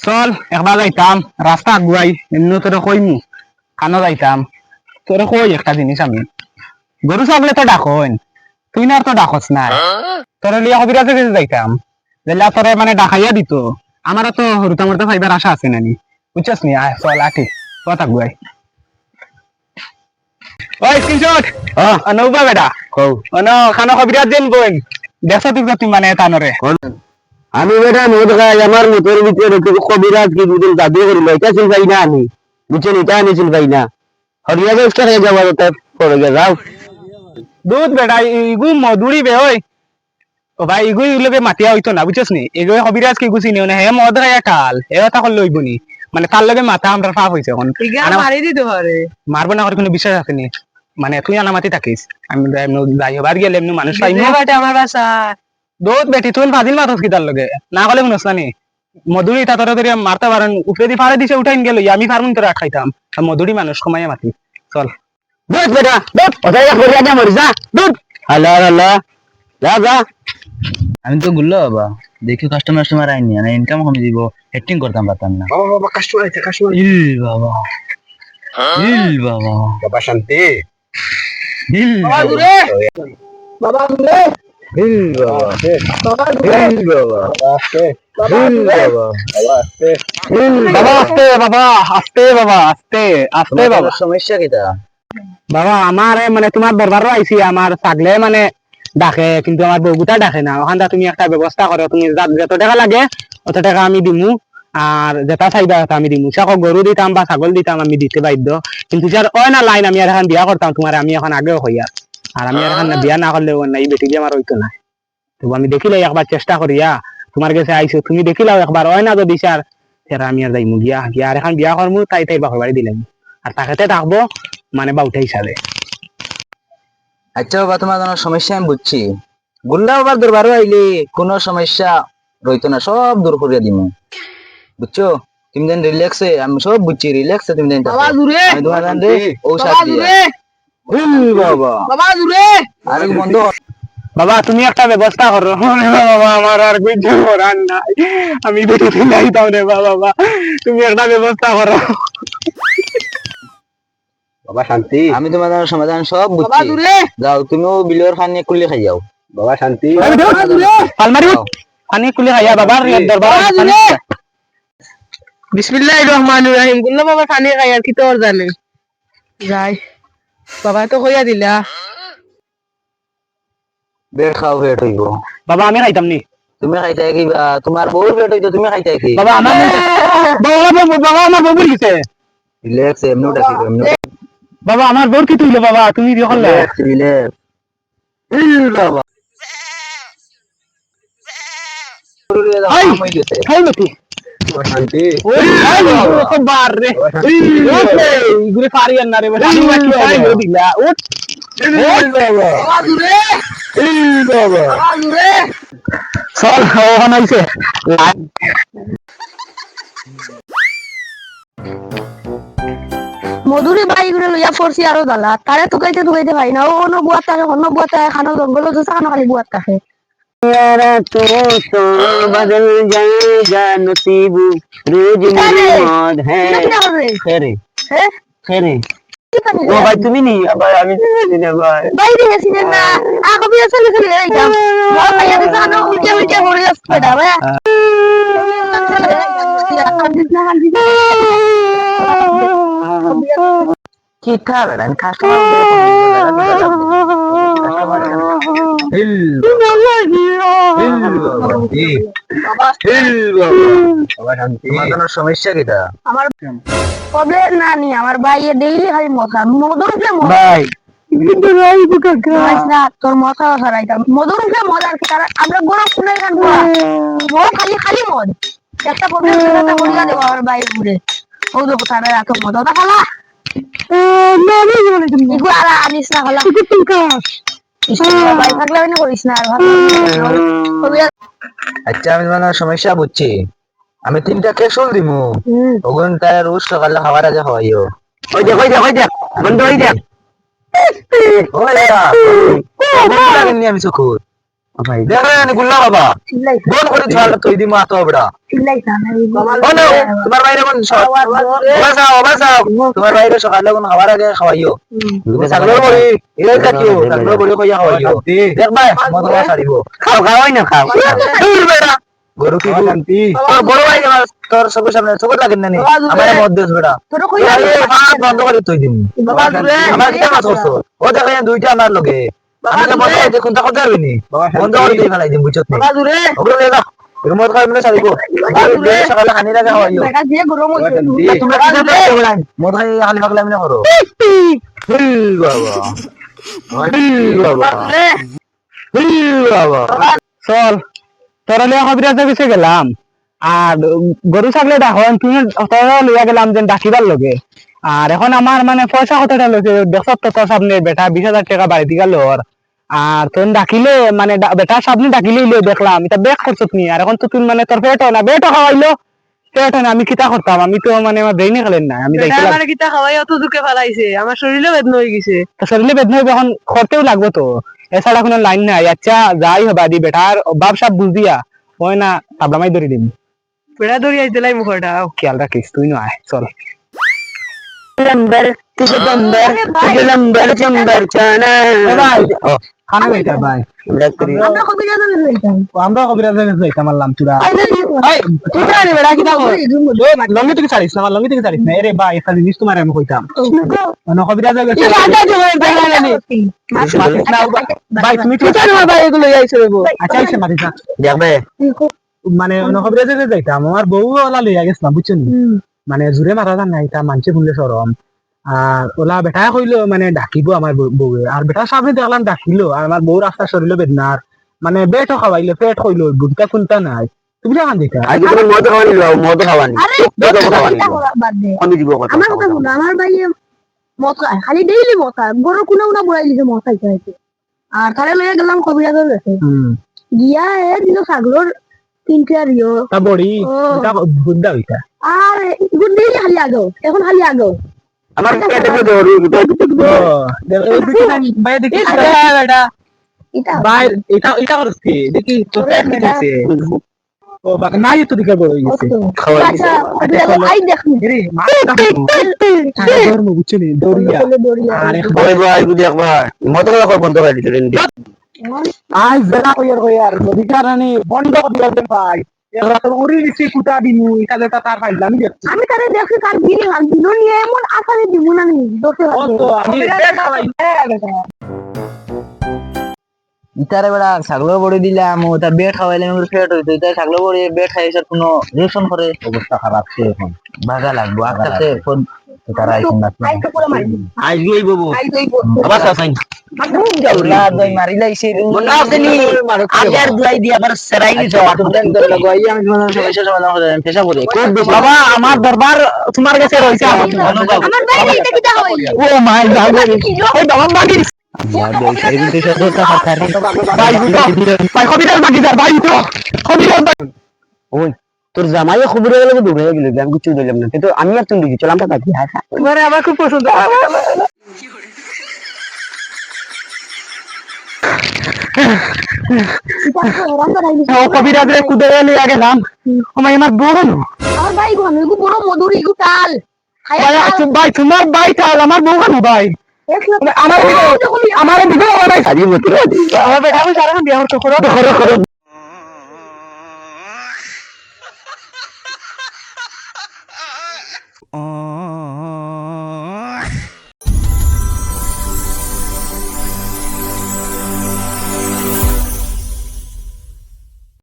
চল একবার যাইতাম রাস্তা আগুয়াই এমনি তোরে কইমু খানো যাইতাম তোরে কই একটা জিনিস আমি গরু ছাগলে তো ডাকন তুই না আর তো ডাকস না তোরে লিয়া কবিরাজের কাছে যাইতাম যেলা তোরে মানে ডাকাইয়া দিত আমারও তো হরুতা মরতা ফাইবার আশা আছে নানি বুঝছস নি আয় চল আটি তো আগুয়াই ওই স্ক্রিনশট নৌবা বেটা কও অনো খানো কবিরাজ দেন বই দেখছ তুই মানে তানরে আমি বেটা মদ খাই আমার মোটর ভিতরে কবিরাজ কি দুদিন জাদু করিল এটা চিল পাই না আমি বুঝছেন এটা আমি চিল পাই না হরিয়া গাছ কে যাওয়া যেতে পড়ে গে যাও দুধ বেটা ইগু মধুরি বে ওই ও ভাই ইগু ইলবে মাতিয়া হইতো না বুঝছস নি এগু কবিরাজ কি গুছি নিও না হে মদ খাইয়া কাল হে কথা কল লইব নি মানে তার লগে মাথা আমরা ফাপ হইছে এখন মারি দিতে পারে মারবো না কোনো বিশ্বাস আছে নি মানে তুই আনামাতি থাকিস আমি যাই হবার গেলে এমনি মানুষ পাইমু আমার বাসা দুধ বেটি তুই ফাজিল মাথস কি তার লগে না কলে শুনস না নি মধুরি তা তোরা তোরা মারতে পারেন উপরে দি ফাড়ে দিছে উঠাইন গেল আমি ফার্মুন তোরা খাইতাম মধুরি মানুষ কমাইয়া মাতি চল দুধ বেটা দুধ ওটাই করিয়া দে মরি যা দুধ হ্যালো হ্যালো যা যা আমি তো গুল্লো বাবা দেখি কাস্টমার আইনি না ইনকাম কমে দিব হেটিং করতাম পারতাম না বাবা বাবা কাস্টমার আছে কাস্টমার ইল বাবা ইল বাবা বাবা শান্তি ইল বাবা দূরে বাবা দূরে হিল বাবা বাবা দূরে হিল বাবা হিল বাবা বাবা আস্তে বাবা আস্তে বাবা আস্তে আস্তে বাবা সমস্যা কিটা বাবা আমার মানে তোমার দরবারও আইছি আমার ছাগলে মানে ডাকে কিন্তু আমার বউগুতা ডাকে না ওখানটা তুমি একটা ব্যবস্থা করো তুমি যত টাকা লাগে অত টাকা আমি দিমু আর যেটা চাইবা আমি দিমু সাক গরু দিতাম বা ছাগল দিতাম আমি দিতে বাধ্য কিন্তু যার ওই না লাইন আমি আর এখন বিয়া করতাম তোমার আমি এখন আগেও হইয়া আর আমি আর এখন বিয়া না করলে না এই বেটি দিয়ে আমার হইতো না তো আমি দেখিলে একবার চেষ্টা করিয়া তোমার কাছে আইসো তুমি দেখিলাও একবার ওই না যদি স্যার সেটা আমি আর যাইমু গিয়া গিয়া আর এখন বিয়া করমু তাই তাই বাপের বাড়ি দিলাম আর তাকেতে থাকবো মানে বাউটা হিসাবে আচ্ছা বাবা তোমার কোনো সমস্যা আমি বুঝছি গুল্লা বাবার দরবারও আইলে কোনো সমস্যা রইতো না সব দূর করিয়া দিমু বুঝছো তুমি দেন রিল্যাক্সে আমি সব বুঝছি রিল্যাক্সে তুমি দেন বাবা দূরে আমি তোমার দেন রে ঔষধ বাবা দিয়া দূরে হিল বাবা বাবা দূরে আরে বন্ধ বাবা তুমি একটা ব্যবস্থা করো বাবা আমার আর কিছু করার নাই আমি বেরোতে নাই তাও রে বাবা তুমি একটা ব্যবস্থা করো বাবা শান্তি আমি তোমার সমাধান সব বাবা বুঝছি দূরে যাও তুমিও বিলের খানি কুলি খাই যাও বাবা শান্তি বাবা দূরে আলমারি পানি কুলি খাইয়া বাবার দরবার বাবা দূরে বিসমিল্লাহির রহমানির রহিম গুল্লা বাবা খানি খাই আর কি তোর জানে যাই বাবা তো কইয়া দিলা বেড খাও বেড হইব বাবা আমি খাইতাম নি তুমি খাইতে কি তোমার বউর বেড হইতো তুমি খাইতে কি বাবা আমার বাবা আমার বউ গেছে রিল্যাক্স এমনি ডাকি এমনি বাবা আমার বউ কি তুইলো বাবা তুমি দিয়ে করলে রিল্যাক্স রিল্যাক্স হিল বাবা আই খাই নাকি বাবা শান্তি ওই আই বার রে ইগুরে পারিয়ান না রে আমি বাকি আই দিলা উঠ বাবা দূরে বাবা দূরে চল ওখানে আইছে মধুরি বাড়ি করে লইয়া পড়ছি আরো দালা তারে টুকাইতে ভাই না অন্য বুয়াত থাকে অন্য বুয়াত থাকে খানো জঙ্গল আছে খানো খালি বুয়াত থাকে तो बदल जाएगा नसीब रोज मेरी मौत है खेरे खेरे ও ভাই তুমি নি আবার আমি দিনে ভাই বাইরে গেছি না আগো বিয়া চলে চলে যাইতাম মোর ভাইয়া তো জানো উল্টে উল্টে পড়ে আসছে না ভাই কি খাবে না কাস্টমার হিল বাবা শান্তি তোমার কোনো সমস্যা কিটা আমার প্রবলেম না নি আমার ভাইয়ে ডেইলি খালি মজা মধুর উঠলে মজা ভাই না তোর মজা সরাইতাম মধুর উঠলে মজা কি তারা আমরা গরম শুনে গান মদ খালি খালি মদ একটা প্রবলেম সেটা বলিয়া দেবো আমার ভাই ঘুরে ও দেখো তারা এত মজা ওটা খালা এগুলো আর আনিস না খালা ভাই থাকলে না করিস না আর ভালো আচ্ছা আমি তোমার সমস্যা বুঝছি আমি 3টা ক্যাপসুল দিমু ওগুন তার রোজ সকালে খাবার আগে খাওয়াইও ওই দেখ বন্ধ হই দেখ আমি চকুর ভাই দেখেন গুল্লা বাবা চিল্লাই গোল করে ছাড় তুই দিমু আতো বড়া চিল্লাই জানে বলো তোমার বাইরে কোন অবাসাও তোমার বাইরে সকালে কোন খাবার আগে খাওয়াইও ছাগলের বড়ি এলাই থাকিও ছাগলের বড়ি কইয়া খাওয়াইও দেখ ভাই মদ খাওয়া ছাড়িব খাও খাওয়াই না খাও দূর বেড়া গরু কি শান্তি তোর বড় ভাই আমার তোর সবার সামনে চোখ লাগেন না নি আমার মদ দেস বেড়া তোর কই বন্ধ করে তুই দিন আমার কি কাজ করছো ও দেখেন দুইটা আমার লগে আমি তো মদ খাইতে কোনটা করতে পারবি নি বন্ধ করে দিয়ে ফেলাই দিন বুঝছত নি ওগুলো লে না এর মদ খাই মানে ছাড়িব আর সকালে খানি লাগে খাওয়াইও দেখা দিয়ে গরম হচ্ছে তোমরা কি জানো মদ খাই খালি পাগলা আমি না করো বাবা বাবা চল তোরা লিয়া কবিরাজের কাছে গেলাম আর গরু ছাগলে ডাকন তুমি তোরা লইয়া গেলাম যে ডাকিবার লগে আর এখন আমার মানে পয়সা কতটা লইছে দেখছ তো তোর সামনে বেটা 20,000 টাকা বাড়ি গেল আর তোর ডাকিলে মানে বেটার সামনে ডাকিলেই দেখলাম এটা বেক করছো তুমি আর এখন তো তুমি মানে তোর পেট না বেটো খাওয়াইলো পেট না আমি কিতা করতাম আমি তো মানে আমার ব্রেইনে খেলেন না আমি দেখলাম আমার কিতা খাওয়াই অত দুঃখে ফেলাইছে আমার শরীরে বেদনা হয়ে গেছে শরীরে বেদনা হইবে এখন করতেও লাগবো তো এছাড়া কোনো লাইন নাই আচ্ছা যাই হবা দি বেটার অভাব সব বুঝিয়া হয় না তাবলামাই ধরে দিন পেড়া ধরি আইতে লাই মুখটা খেয়াল রাখিস তুই নয় চল लंबर तुझे लंबर चंबर चाना খানা গাইতা ভাই আমরা কবি জানে লইতাম আমরা কবিরাজের কাছে যাইতাম আল্লাম তুরা আইলে এই তুই জানি বেটা কি দাও লঙ্গি থেকে ছাড়িস না আমার লঙ্গি থেকে ছাড়িস না আরে ভাই একটা জিনিস তোমার আমি কইতাম মানে কবিরাজের কাছে মাতিস না ভাই তুমি ঠিক জানো ভাই এগুলো আইছে রেবো আচ্ছা আইছে মাতিস না দেখবে মানে কবিরাজের কাছে যাইতাম আমার বউ ওলা লইয়া গেছিলাম বুঝছেন মানে জুড়ে মারা যান নাই তা মানছে শুনলে সরম আর ওলা বেটা কইলো মানে ডাকিব আমার বউয়ে আর বেটার সামনে দেখলাম ডাকিলো আর আমার বউ রাস্তা সরিল বেদনার মানে বেটও খাওয়াইলো পেট কইলো বুঝতা শুনতা নাই তুমি জান দিতা আজ তুমি মদ খাওয়ানি আরে বাদ দে আমি দিব কথা আমার কথা শুনো আমার ভাই মদ খায় খালি ডেইলি মদ খায় গরু কোনা কোনা বড়াই দিছে মদ খাইতে খাইতে আর তারে লইয়া গেলাম কবিরাজের কাছে গিয়া এ দিল ছাগলর 3টা রিও তা বড়ি ও। এটা বুদ্ধা হইতা আর গুড ডেইলি খালি আগো এখন খালি আগো আমার পেটে তো দৌড়ি এই বিটি ভাই দেখি বেটা এটা ভাই এটা এটা করছে দেখি তো পেট নিছে ও বাকি নাই তো দিকে বড় হইছে আচ্ছা আই দেখ রে মা ধর্ম বুঝছিনি দৌড়িয়া আর ভাই ভাই দেখ ভাই মদ খাওয়া বন্ধ করে দিলেন আজ বেলা কইয়ার নদী কারণে বন্ধ করে দিলেন ভাই এরা তো উড়ি দিছি কুটা দিনু এটা যেটা তার ফাইল আমি দেখছি আমি তারে দেখছি তার বিয়ে দিল নিয়ে এমন আকারে দিব না নি দোষে ও তো আমি দেখালাই ইতারে বেড়া ছাগলের বড়ি দিলাম ও তার বেড খাওয়াইলাম ওর পেট হইতো তাই ছাগলের বড়ি বেড খাইছে কোনো রিঅ্যাকশন করে অবস্থা খারাপ সে এখন ভাগা লাগবো আজকে ফোন তারা এখন আই তো করে মারি আজকেই বাবু আই তোই বল আবার সাসাইন ওলা দই মারি লাইছে মনে আসেনি আগের দুলাই দিয়ে আবার সেরাই নিছে আমি তোমাদের সমস্যা সমাধান করে পেশা করে বাবা আমার দরবার তোমার কাছে রয়েছে আমার ভাই এটা কি দাও ও মাই গড ওই বাবা বাকি ভাই কবিতার বাকি যার ভাই তো কবিতার ওই তোর জামাই খবর হয়ে গেল দূরে গেল আমি কিছু দিলাম না কিন্তু আমি আর তুমি চলাম টা বাকি মানে আমার খুব পছন্দ ও কবিরাজের কুদে লিয়ে গেলাম ও মাই আমার বড় না আমার ভাই গো আমি পুরো মধুরি গুটাল ভাই তোমার ভাই তাল আমার বউ কেন ভাই আমার দিকে ভাই সাজি মতো আমার বেটা আমি সারা বিয়ে করতে করো